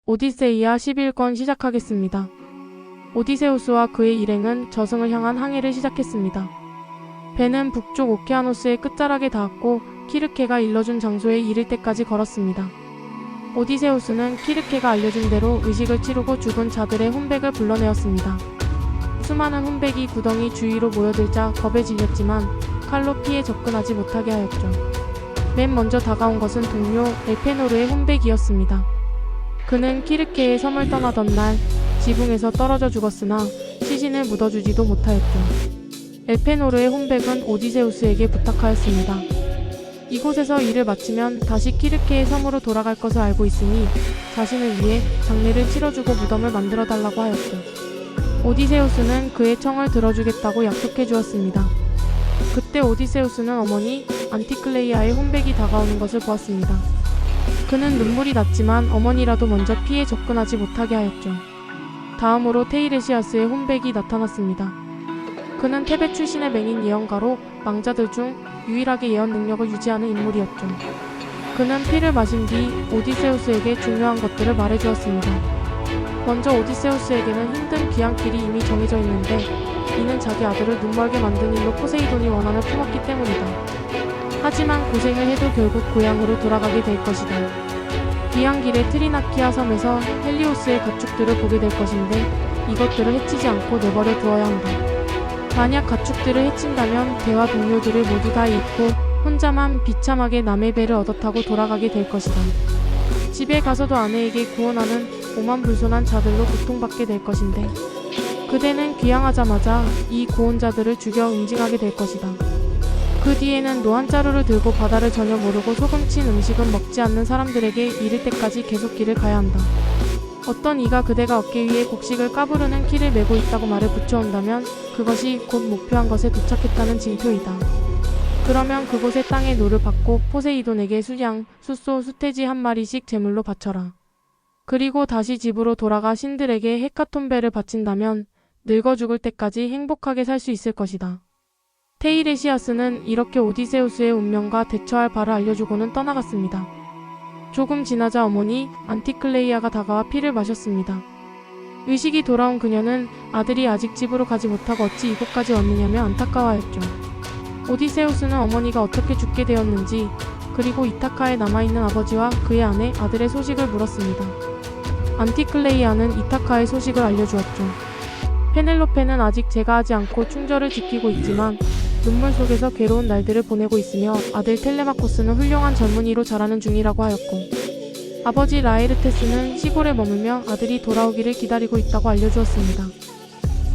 오디세이아 11권 시작하겠습니다. 오디세우스와 그의 일행은 저승을 향한 항해를 시작했습니다. 배는 북쪽 오케아노스의 끝자락에 닿았고 키르케가 일러준 장소에 이를 때까지 걸었습니다. 오디세우스는 키르케가 알려준 대로 의식을 치르고 죽은 자들의 혼백을 불러내었습니다. 수많은 혼백이 구덩이 주위로 모여들자 겁에 질렸지만 칼로 피해 접근하지 못하게 하였죠. 맨 먼저 다가온 것은 동료 엘페노르의 혼백이었습니다. 그는 키르케의 섬을 떠나던 날 지붕에서 떨어져 죽었으나 시신을 묻어주지도 못하였죠. 엘페노르의 혼백은 오디세우스에게 부탁하였습니다. 이곳에서 일을 마치면 다시 키르케의 섬으로 돌아갈 것을 알고 있으니 자신을 위해 장례를 치러주고 무덤을 만들어달라고 하였죠. 오디세우스는 그의 청을 들어주겠다고 약속해 주었습니다. 그때 오디세우스는 어머니 안티클레이아의 혼백이 다가오는 것을 보았습니다. 그는 눈물이 났지만 어머니라도 먼저 피해 접근하지 못하게 하였죠. 다음으로 테이레시아스의 혼백이 나타났습니다. 그는 테베 출신의 맹인 예언가로 망자들 중 유일하게 예언 능력을 유지하는 인물이었죠. 그는 피를 마신 뒤 오디세우스에게 중요한 것들을 말해주었습니다. 먼저 오디세우스에게는 힘든 귀향길이 이미 정해져 있는데 이는 자기 아들을 눈멀게 만든 일로 포세이돈이 원한을 품었기 때문이다. 하지만 고생을 해도 결국 고향으로 돌아가게 될 것이다. 귀향길의 트리나키아 섬에서 헬리오스의 가축들을 보게 될 것인데 이것들을 해치지 않고 내버려 두어야 한다. 만약 가축들을 해친다면 배와 동료들을 모두 다 잃고 혼자만 비참하게 남의 배를 얻어 타고 돌아가게 될 것이다. 집에 가서도 아내에게 구원하는 오만불손한 자들로 고통받게 될 것인데 그대는 귀향하자마자 이 구원자들을 죽여 응징하게 될 것이다. 그 뒤에는 노한자루를 들고 바다를 전혀 모르고 소금친 음식은 먹지 않는 사람들에게 이를 때까지 계속 길을 가야 한다. 어떤 이가 그대가 어깨 위에 곡식을 까부르는 키를 메고 있다고 말을 붙여온다면 그것이 곧 목표한 것에 도착했다는 징표이다. 그러면 그곳의 땅의 노를 받고 포세이돈에게 수양, 숫소, 수태지 한 마리씩 제물로 바쳐라. 그리고 다시 집으로 돌아가 신들에게 헤카톤베를 바친다면 늙어 죽을 때까지 행복하게 살 수 있을 것이다. 테이레시아스는 이렇게 오디세우스의 운명과 대처할 바를 알려주고는 떠나갔습니다. 조금 지나자 어머니 안티클레이아가 다가와 피를 마셨습니다. 의식이 돌아온 그녀는 아들이 아직 집으로 가지 못하고 어찌 이곳까지 왔느냐며 안타까워하였죠. 오디세우스는 어머니가 어떻게 죽게 되었는지 그리고 이타카에 남아있는 아버지와 그의 아내, 아들의 소식을 물었습니다. 안티클레이아는 이타카의 소식을 알려주었죠. 페넬로페는 아직 제가하지 않고 충절을 지키고 있지만 눈물 속에서 괴로운 날들을 보내고 있으며 아들 텔레마코스는 훌륭한 젊은이로 자라는 중이라고 하였고 아버지 라에르테스는 시골에 머물며 아들이 돌아오기를 기다리고 있다고 알려주었습니다.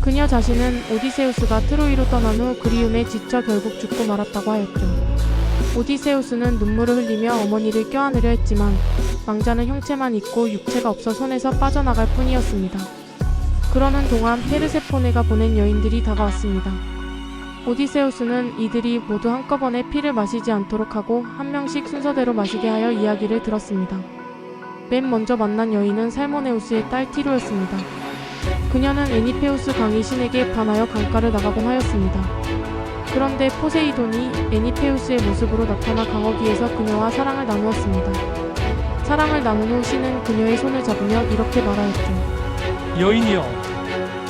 그녀 자신은 오디세우스가 트로이로 떠난 후 그리움에 지쳐 결국 죽고 말았다고 하였죠. 오디세우스는 눈물을 흘리며 어머니를 껴안으려 했지만 망자는 형체만 있고 육체가 없어 손에서 빠져나갈 뿐이었습니다. 그러는 동안 페르세포네가 보낸 여인들이 다가왔습니다. 오디세우스는 이들이 모두 한꺼번에 피를 마시지 않도록 하고 한 명씩 순서대로 마시게 하여 이야기를 들었습니다. 맨 먼저 만난 여인은 살모네우스의 딸 티로였습니다. 그녀는 애니페우스 강의 신에게 반하여 강가를 나가곤 하였습니다. 그런데 포세이돈이 애니페우스의 모습으로 나타나 강어기에서 그녀와 사랑을 나누었습니다. 사랑을 나눈 후 신은 그녀의 손을 잡으며 이렇게 말하였죠. 여인이여,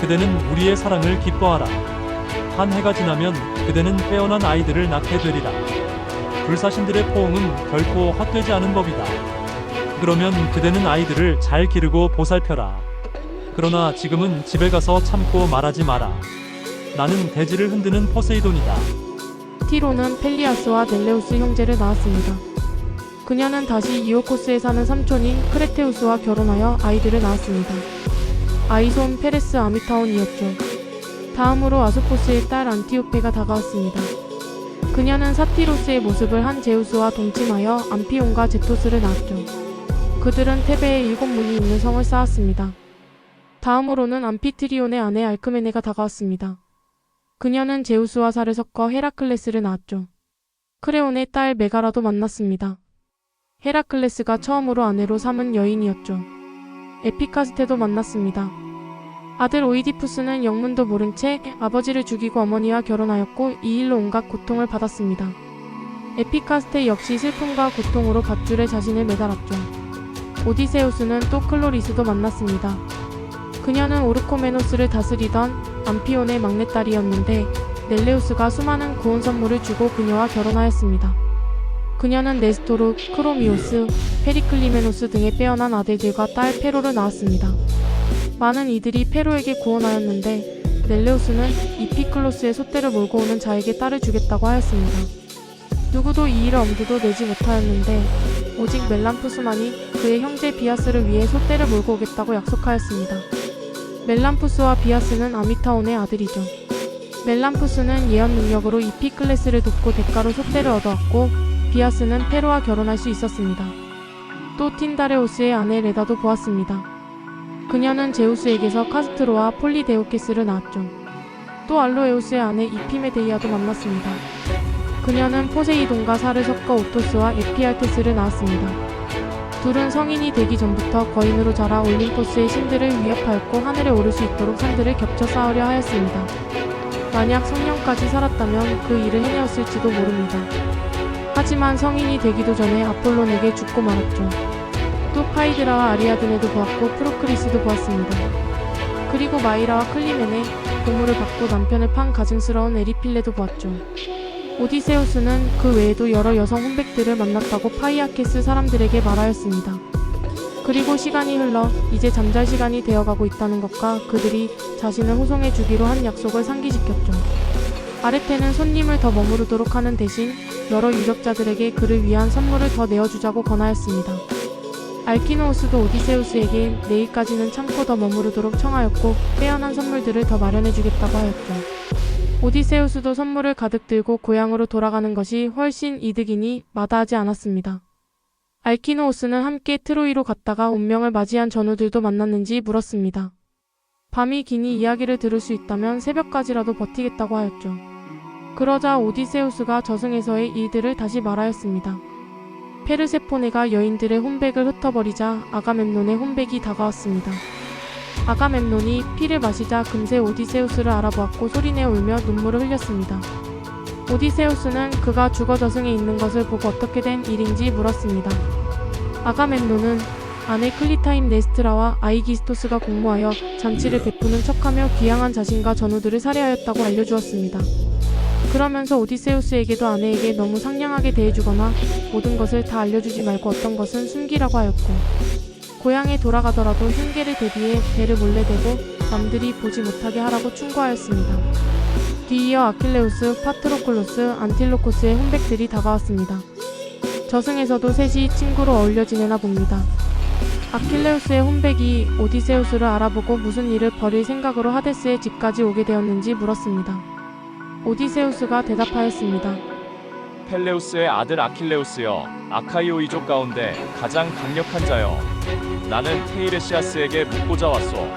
그대는 우리의 사랑을 기뻐하라. 한 해가 지나면 그대는 빼어난 아이들을 낳게 되리라. 불사신들의 포옹은 결코 헛되지 않은 법이다. 그러면 그대는 아이들을 잘 기르고 보살펴라. 그러나 지금은 집에 가서 참고 말하지 마라. 나는 대지를 흔드는 포세이돈이다. 티로는 펠리아스와 넬레우스 형제를 낳았습니다. 그녀는 다시 이오코스에 사는 삼촌인 크레테우스와 결혼하여 아이들을 낳았습니다. 아이손 페레스 아미타온이었죠. 다음으로 아스포스의 딸 안티오페가 다가왔습니다. 그녀는 사티로스의 모습을 한 제우스와 동침하여 암피온과 제토스를 낳았죠. 그들은 테베에 7문이 있는 성을 쌓았습니다. 다음으로는 암피트리온의 아내 알크메네가 다가왔습니다. 그녀는 제우스와 살을 섞어 헤라클레스를 낳았죠. 크레온의 딸 메가라도 만났습니다. 헤라클레스가 처음으로 아내로 삼은 여인이었죠. 에피카스테도 만났습니다. 아들 오이디푸스는 영문도 모른 채 아버지를 죽이고 어머니와 결혼하였고 이 일로 온갖 고통을 받았습니다. 에피카스테 역시 슬픔과 고통으로 밧줄에 자신을 매달았죠. 오디세우스는 또 클로리스도 만났습니다. 그녀는 오르코메노스를 다스리던 암피온의 막내딸이었는데 넬레우스가 수많은 구원 선물을 주고 그녀와 결혼하였습니다. 그녀는 네스토르, 크로미오스, 페리클리메노스 등의 빼어난 아들들과 딸 페로를 낳았습니다. 많은 이들이 페로에게 구원하였는데 넬레우스는 이피클로스의 솥대를 몰고 오는 자에게 딸을 주겠다고 하였습니다. 누구도 이 일을 엄두도 내지 못하였는데 오직 멜람푸스만이 그의 형제 비아스를 위해 솥대를 몰고 오겠다고 약속하였습니다. 멜람푸스와 비아스는 아미타온의 아들이죠. 멜람푸스는 예언 능력으로 이피클레스를 돕고 대가로 솥대를 얻어왔고 비아스는 페로와 결혼할 수 있었습니다. 또 틴다레오스의 아내 레다도 보았습니다. 그녀는 제우스에게서 카스트로와 폴리데오케스를 낳았죠. 또 알로에우스의 아내 이피메데이아도 만났습니다. 그녀는 포세이돈과 살을 섞어 오토스와 에피알테스를 낳았습니다. 둘은 성인이 되기 전부터 거인으로 자라 올림포스의 신들을 위협하였고 하늘에 오를 수 있도록 산들을 겹쳐 쌓으려 하였습니다. 만약 성년까지 살았다면 그 일을 해내었을지도 모릅니다. 하지만 성인이 되기도 전에 아폴론에게 죽고 말았죠. 또 파이드라와 아리아드네도 보았고 프로크리스도 보았습니다. 그리고 마이라와 클리멘의 보물을 받고 남편을 판 가증스러운 에리필레도 보았죠. 오디세우스는 그 외에도 여러 여성 혼백들을 만났다고 파이아케스 사람들에게 말하였습니다. 그리고 시간이 흘러 이제 잠잘 시간이 되어가고 있다는 것과 그들이 자신을 호송해 주기로 한 약속을 상기시켰죠. 아레테는 손님을 더 머무르도록 하는 대신 여러 유적자들에게 그를 위한 선물을 더 내어주자고 권하였습니다. 알키노우스도 오디세우스에게 내일까지는 참고 더 머무르도록 청하였고 빼어난 선물들을 더 마련해주겠다고 하였죠. 오디세우스도 선물을 가득 들고 고향으로 돌아가는 것이 훨씬 이득이니 마다하지 않았습니다. 알키노우스는 함께 트로이로 갔다가 운명을 맞이한 전우들도 만났는지 물었습니다. 밤이 기니 이야기를 들을 수 있다면 새벽까지라도 버티겠다고 하였죠. 그러자 오디세우스가 저승에서의 일들을 다시 말하였습니다. 페르세포네가 여인들의 혼백을 흩어버리자 아가멤논의 혼백이 다가왔습니다. 아가멤논이 피를 마시자 금세 오디세우스를 알아보았고 소리내어 울며 눈물을 흘렸습니다. 오디세우스는 그가 죽어 저승에 있는 것을 보고 어떻게 된 일인지 물었습니다. 아가멤논은 아내 클리타임 네스트라와 아이기스토스가 공모하여 잔치를 베푸는 척하며 귀양한 자신과 전우들을 살해하였다고 알려주었습니다. 그러면서 오디세우스에게도 아내에게 너무 상냥하게 대해주거나 모든 것을 다 알려주지 말고 어떤 것은 숨기라고 하였고 고향에 돌아가더라도 흉계를 대비해 배를 몰래 대고 남들이 보지 못하게 하라고 충고하였습니다. 뒤이어 아킬레우스, 파트로클로스, 안틸로코스의 혼백들이 다가왔습니다. 저승에서도 셋이 친구로 어울려 지내나 봅니다. 아킬레우스의 혼백이 오디세우스를 알아보고 무슨 일을 벌일 생각으로 하데스의 집까지 오게 되었는지 물었습니다. 오디세우스가 대답하였습니다. 펠레우스의 아들 아킬레우스여, 아카이오 이족 가운데 가장 강력한 자여. 나는 테이레시아스에게 묻고자 왔소.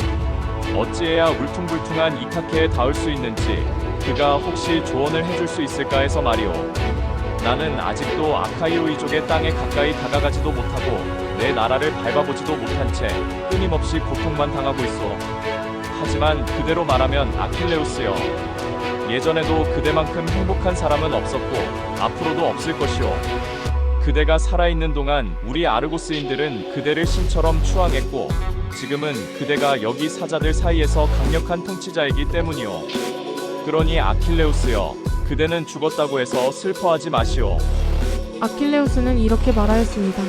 어찌해야 울퉁불퉁한 이타케에 닿을 수 있는지 그가 혹시 조언을 해줄 수 있을까 해서 말이오. 나는 아직도 아카이오 이족의 땅에 가까이 다가가지도 못하고 내 나라를 밟아보지도 못한 채 끊임없이 고통만 당하고 있소. 하지만 그대로 말하면 아킬레우스여, 예전에도 그대만큼 행복한 사람은 없었고 앞으로도 없을 것이오. 그대가 살아있는 동안 우리 아르고스인들은 그대를 신처럼 추앙했고 지금은 그대가 여기 사자들 사이에서 강력한 통치자이기 때문이오. 그러니 아킬레우스여, 그대는 죽었다고 해서 슬퍼하지 마시오. 아킬레우스는 이렇게 말하였습니다.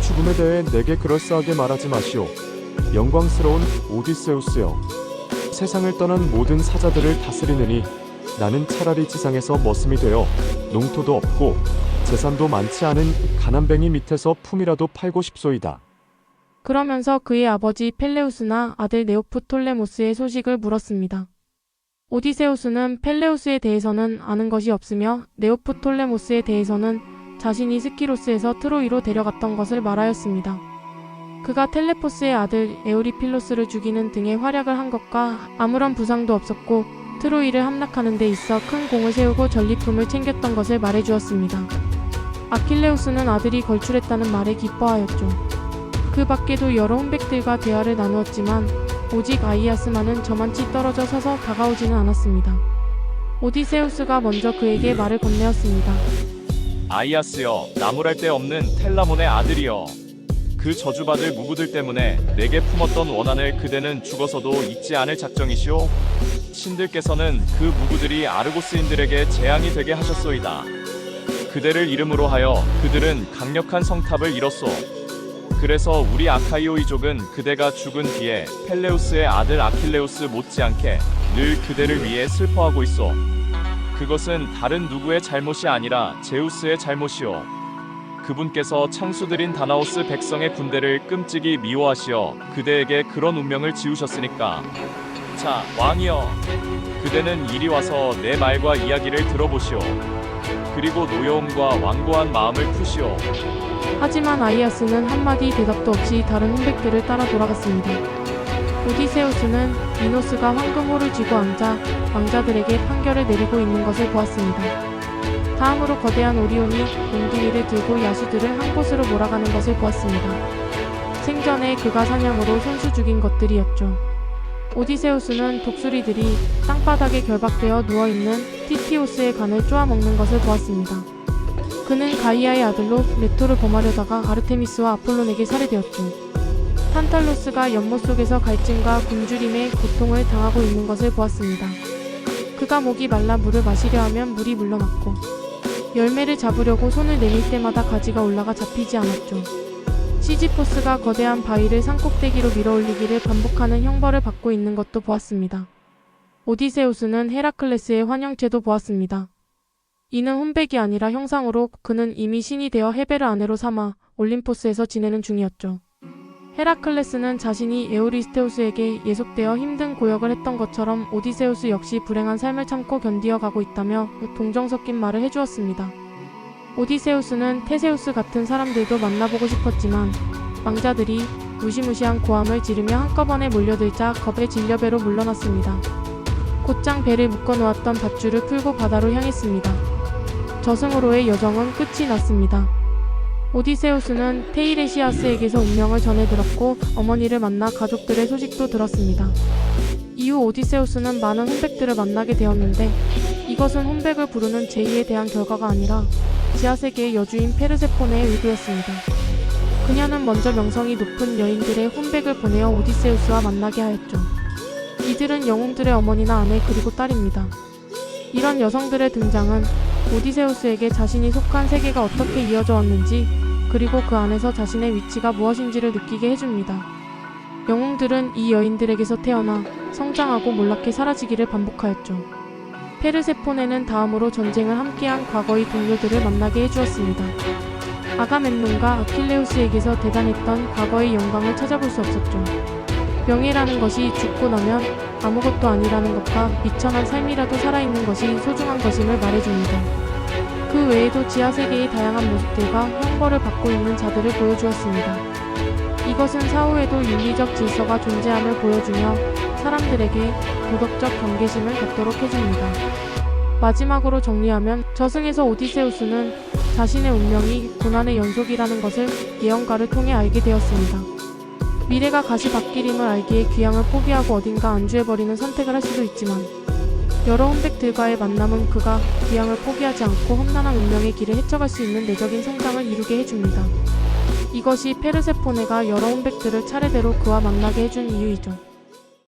죽음에 대해 내게 그럴싸하게 말하지 마시오. 영광스러운 오디세우스여, 세상을 떠난 모든 사자들을 다스리느니 나는 차라리 지상에서 머슴이 되어 농토도 없고 재산도 많지 않은 가난뱅이 밑에서 품이라도 팔고 싶소이다. 그러면서 그의 아버지 펠레우스나 아들 네오프톨레모스의 소식을 물었습니다. 오디세우스는 펠레우스에 대해서는 아는 것이 없으며 네오프톨레모스에 대해서는 자신이 스키로스에서 트로이로 데려갔던 것을 말하였습니다. 그가 텔레포스의 아들 에우리필로스를 죽이는 등의 활약을 한 것과 아무런 부상도 없었고 트로이를 함락하는 데 있어 큰 공을 세우고 전리품을 챙겼던 것을 말해주었습니다. 아킬레우스는 아들이 걸출했다는 말에 기뻐하였죠. 그 밖에도 여러 혼백들과 대화를 나누었지만 오직 아이아스만은 저만치 떨어져 서서 다가오지는 않았습니다. 오디세우스가 먼저 그에게 말을 건네었습니다. 아이아스여, 나무랄 데 없는 텔라몬의 아들이여. 그 저주받을 무부들 때문에 내게 품었던 원한을 그대는 죽어서도 잊지 않을 작정이시오. 신들께서는 그 무부들이 아르고스인들에게 재앙이 되게 하셨소이다. 그대를 이름으로 하여 그들은 강력한 성탑을 이뤘소. 그래서 우리 아카이오 이족은 그대가 죽은 뒤에 펠레우스의 아들 아킬레우스 못지않게 늘 그대를 위해 슬퍼하고 있소. 그것은 다른 누구의 잘못이 아니라 제우스의 잘못이오. 그분께서 창수들인 다나오스 백성의 군대를 끔찍이 미워하시어 그대에게 그런 운명을 지우셨으니까. 자, 왕이여, 그대는 이리 와서 내 말과 이야기를 들어보시오. 그리고 노여움과 완고한 마음을 푸시오. 하지만 아이아스는 한마디 대답도 없이 다른 혼백들을 따라 돌아갔습니다. 오디세우스는 미노스가 황금호를 쥐고 앉아 왕자들에게 판결을 내리고 있는 것을 보았습니다. 다음으로 거대한 오리온이 몽둥이를 들고 야수들을 한 곳으로 몰아가는 것을 보았습니다. 생전에 그가 사냥으로 손수 죽인 것들이었죠. 오디세우스는 독수리들이 땅바닥에 결박되어 누워있는 티티오스의 간을 쪼아먹는 것을 보았습니다. 그는 가이아의 아들로 레토를 범하려다가 아르테미스와 아폴론에게 살해되었죠. 탄탈로스가 연못 속에서 갈증과 굶주림의 고통을 당하고 있는 것을 보았습니다. 그가 목이 말라 물을 마시려 하면 물이 물러났고, 열매를 잡으려고 손을 내밀 때마다 가지가 올라가 잡히지 않았죠. 시지포스가 거대한 바위를 산꼭대기로 밀어올리기를 반복하는 형벌을 받고 있는 것도 보았습니다. 오디세우스는 헤라클레스의 환영체도 보았습니다. 이는 혼백이 아니라 형상으로 그는 이미 신이 되어 헤베를 아내로 삼아 올림포스에서 지내는 중이었죠. 헤라클레스는 자신이 에우리스테우스에게 예속되어 힘든 고역을 했던 것처럼 오디세우스 역시 불행한 삶을 참고 견디어 가고 있다며 동정 섞인 말을 해주었습니다. 오디세우스는 테세우스 같은 사람들도 만나보고 싶었지만 왕자들이 무시무시한 고함을 지르며 한꺼번에 몰려들자 겁에 질려 배로 물러났습니다. 곧장 배를 묶어놓았던 밧줄을 풀고 바다로 향했습니다. 저승으로의 여정은 끝이 났습니다. 오디세우스는 테이레시아스에게서 운명을 전해 들었고 어머니를 만나 가족들의 소식도 들었습니다. 이후 오디세우스는 많은 혼백들을 만나게 되었는데 이것은 혼백을 부르는 제의에 대한 결과가 아니라 지하세계의 여주인 페르세포네의 의도였습니다. 그녀는 먼저 명성이 높은 여인들의 혼백을 보내어 오디세우스와 만나게 하였죠. 이들은 영웅들의 어머니나 아내 그리고 딸입니다. 이런 여성들의 등장은 오디세우스에게 자신이 속한 세계가 어떻게 이어져 왔는지 그리고 그 안에서 자신의 위치가 무엇인지를 느끼게 해줍니다. 영웅들은 이 여인들에게서 태어나 성장하고 몰락해 사라지기를 반복하였죠. 페르세포네는 다음으로 전쟁을 함께한 과거의 동료들을 만나게 해주었습니다. 아가멤논과 아킬레우스에게서 대단했던 과거의 영광을 찾아볼 수 없었죠. 명예라는 것이 죽고 나면 아무것도 아니라는 것과 미천한 삶이라도 살아있는 것이 소중한 것임을 말해줍니다. 그 외에도 지하세계의 다양한 모습들과 형벌을 받고 있는 자들을 보여주었습니다. 이것은 사후에도 윤리적 질서가 존재함을 보여주며 사람들에게 도덕적 경계심을 갖도록 해줍니다. 마지막으로 정리하면 저승에서 오디세우스는 자신의 운명이 고난의 연속이라는 것을 예언가를 통해 알게 되었습니다. 미래가 가시 바뀌림을 알기에 귀향을 포기하고 어딘가 안주해버리는 선택을 할 수도 있지만 여러 혼백들과의 만남은 그가 귀향을 포기하지 않고 험난한 운명의 길을 헤쳐갈 수 있는 내적인 성장을 이루게 해줍니다. 이것이 페르세포네가 여러 혼백들을 차례대로 그와 만나게 해준 이유이죠.